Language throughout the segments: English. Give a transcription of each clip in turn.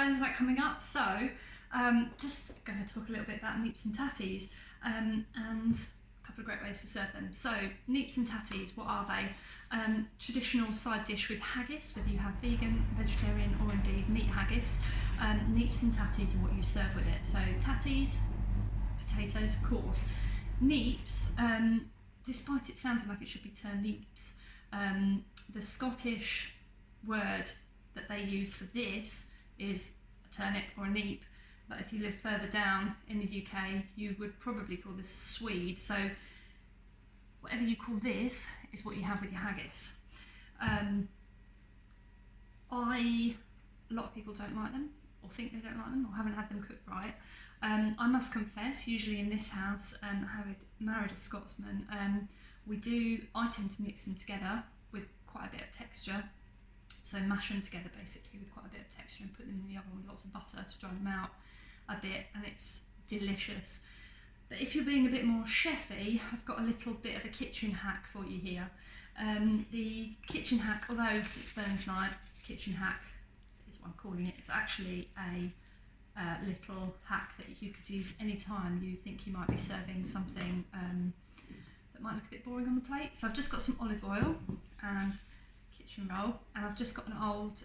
burns like coming up, so just going to talk a little bit about neeps and tatties and a couple of great ways to serve them. So neeps and tatties, what are they? Traditional side dish with haggis, whether you have vegan, vegetarian or indeed meat haggis. Neeps and tatties are what you serve with it. So tatties, potatoes of course. Neeps, despite it sounding like it should be turnips, the Scottish word that they use for this is a turnip or a neep, but if you live further down in the UK you would probably call this a swede, so whatever you call this is what you have with your haggis. A lot of people don't like them, or think they don't like them, or haven't had them cooked right. I must confess, usually in this house, having married a Scotsman, I tend to mix them together with quite a bit of texture. So mash them together basically with quite a bit of texture and put them in the oven with lots of butter to dry them out a bit, and it's delicious. But if you're being a bit more chefy, I've got a little bit of a kitchen hack for you here. The kitchen hack, although it's Burns night, kitchen hack is what I'm calling it. It's actually a little hack that you could use any time you think you might be serving something that might look a bit boring on the plate. So I've just got some olive oil and kitchen roll, and I've just got an old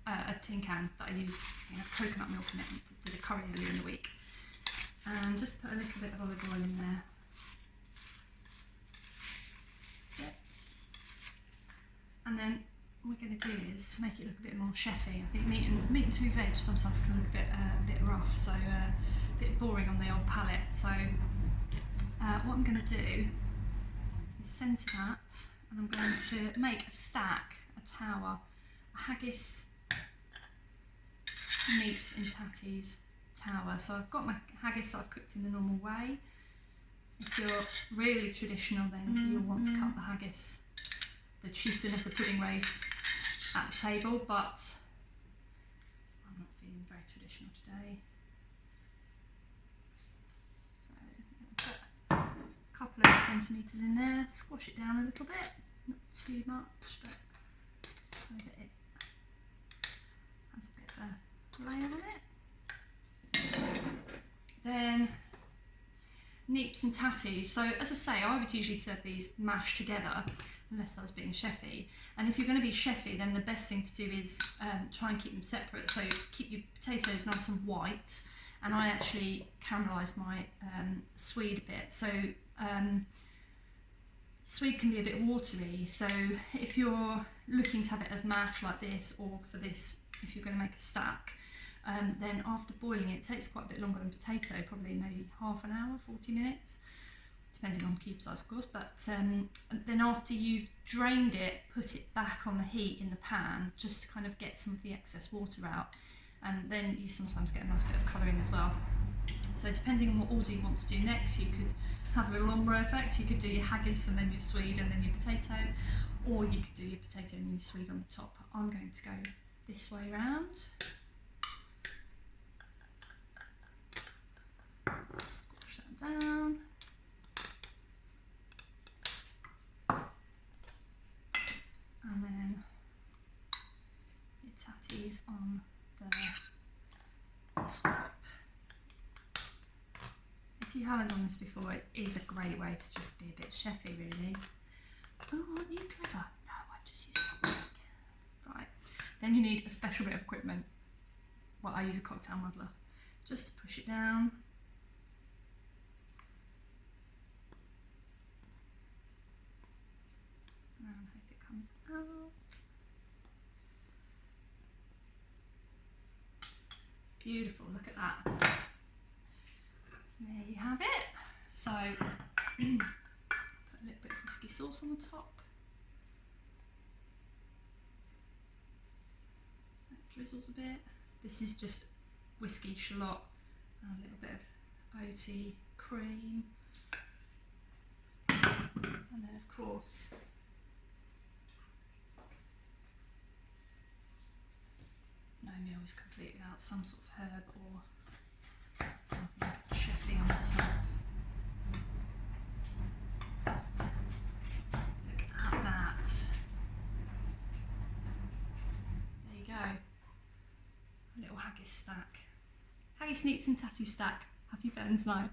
a tin can that I used, coconut milk in it, and did a curry earlier in the week, and just put a little bit of olive oil in there. That's it. And then what we're going to do is to make it look a bit more chefy. I think meat and two veg sometimes can look a bit rough, so a bit boring on the old palate. So what I'm going to do is centre that, and I'm going to make a stack, a tower, a haggis, neeps and tatties tower. So I've got my haggis that I've cooked in the normal way. If you're really traditional, then you'll want to cut the haggis, the chieftain of the pudding race, at the table, but I'm not feeling very traditional today. So I'll put a couple of centimetres in there, squash it down a little bit, not too much, but just so that it has a bit of a layer on it. Then neeps and tatties. So as I say, I would usually serve these mashed together unless I was being chefy. And if you're going to be chefy, then the best thing to do is try and keep them separate. So keep your potatoes nice and white, and I actually caramelise my swede a bit. So swede can be a bit watery, so if you're looking to have it as mash like this, or for this, if you're going to make a stack, then after boiling it takes quite a bit longer than potato, probably maybe half an hour, 40 minutes, depending on cube size of course. But then after you've drained it, put it back on the heat in the pan just to kind of get some of the excess water out, and then you sometimes get a nice bit of colouring as well. So depending on what order you want to do next, you could have a lumbre effect. You could do your haggis and then your swede and then your potato, or you could do your potato and your swede on the top. I'm going to go this way round. Squash that down. And then your tatties on the top. If you haven't done this before, it is a great way to just be a bit chefy, really. Oh, aren't you clever? No, I've just used that one. Right. Then you need a special bit of equipment. Well, I use a cocktail muddler. Just to push it down. And hope it comes out. Beautiful, look at that. There you have it. So put a little bit of whiskey sauce on the top. So it drizzles a bit. This is just whiskey, shallot, and a little bit of oaty cream. And then of course no meal is complete without some sort of herb or something a bit chefy on the top. Look at that. There you go. haggis stack. Haggis, Neeps and tatties stack. Happy Burns night.